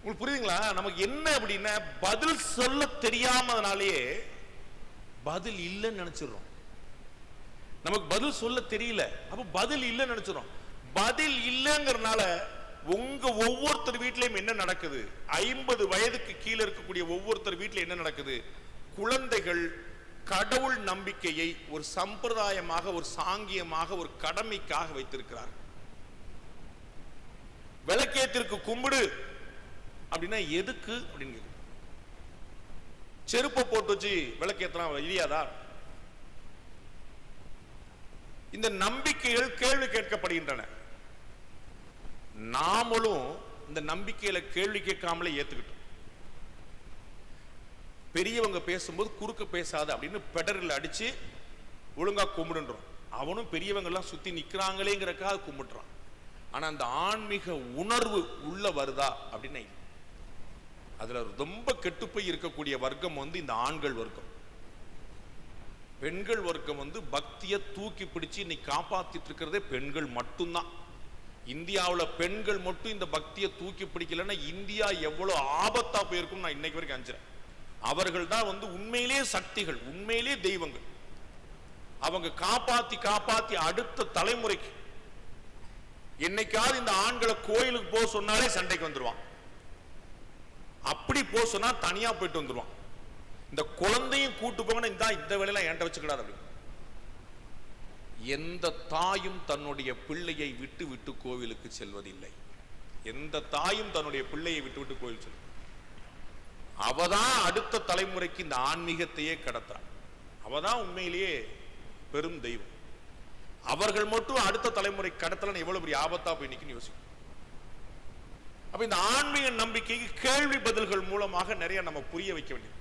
உங்களுக்கு புரியுதுங்களா? நமக்கு என்ன அப்படின்னா பதில் சொல்ல தெரியாமனாலேயே பதில் இல்லைன்னு நினைச்சிடறோம். நமக்கு பதில் சொல்ல தெரியல, அப்ப பதில் இல்லைன்னு நினைச்சிடறோம். பதில் இல்லைங்கிறதுனால உங்க ஒவ்வொருத்தர் வீட்டிலையும் என்ன நடக்குது? 50 வயதுக்கு கீழே இருக்கக்கூடிய ஒவ்வொருத்தர் வீட்டில் என்ன நடக்குது? குழந்தைகள் கடவுள் நம்பிக்கையை ஒரு சம்பிரதாயமாக, ஒரு சாங்கியமாக, ஒரு கடமைக்காக வைத்திருக்கிறார். விளக்கேத்திற்கு கும்பிடு அப்படின்னா எதுக்கு அப்படின்னு செருப்பை போட்டு வச்சு விளக்கேத்தலாம் இல்லையாதா? இந்த நம்பிக்கைகள் கேள்வி கேட்கப்படுகின்றன. நாமளும் இந்த நம்பிக்கையில கேள்வி கேட்காமலே ஏத்துக்கிட்டோம். பெரியவங்க பேசும்போது குறுக்க பேசாத அப்படின்னு பெடரில் அடிச்சு ஒழுங்கா கும்பிடுன்றோம். அவனும் பெரியவங்க எல்லாம் சுத்தி நிக்கிறாங்களேங்கிறக்காக கும்பிடுறான். ஆனா அந்த ஆன்மீக உணர்வு உள்ள வருதா அப்படின்னு அதுல ரொம்ப கெட்டுப்போய் இருக்கக்கூடிய வர்க்கம் இந்த ஆண்கள் வர்க்கம். பெண்கள் வர்க்கம் பக்தியை தூக்கி பிடிச்சு இன்னைக்கு காப்பாத்திட்டு இருக்கிறதே பெண்கள் மட்டும்தான். இந்தியாவில் பெண்கள் மட்டும் இந்த பக்தியை தூக்கி பிடிக்கலன்னா இந்தியா எவ்வளவு ஆபத்தா போயிருக்கும் நான் இன்னைக்கு வரைக்கும் அஞ்சுறேன். அவர்கள் தான் உண்மையிலே சக்திகள், உண்மையிலே தெய்வங்கள். அவங்க காப்பாத்தி காப்பாத்தி அடுத்த தலைமுறைக்கு என்னைக்காவது இந்த ஆண்களை கோயிலுக்கு போக சொன்னாலே சண்டைக்கு வந்துருவான். அப்படி போக சொன்னா தனியா போயிட்டு வந்துருவான். இந்த குழந்தையும் கூட்டு போகணும், இந்த வேலையெல்லாம் என்கிட்ட வச்சுக்கிடாது அப்படி. எந்த தாயும் தன்னுடைய பிள்ளையை விட்டு விட்டு கோவிலுக்கு செல்வதில்லை. எந்த தாயும் தன்னுடைய பிள்ளையை விட்டு விட்டு கோவில் செல்வது. அவதான் அடுத்த தலைமுறைக்கு இந்த ஆன்மீகத்தையே கடத்தார். அவதான் உண்மையிலேயே பெரும் தெய்வம். அவர்கள் மட்டும் அடுத்த தலைமுறை கடத்தலன்னு எவ்வளவு பெரிய ஆபத்தா போய் நிற்கும் யோசிக்கும். அப்ப இந்த ஆன்மீக நம்பிக்கைக்கு கேள்வி பதில்கள் மூலமாக நிறைய நம்ம புரிய வைக்க வேண்டியது.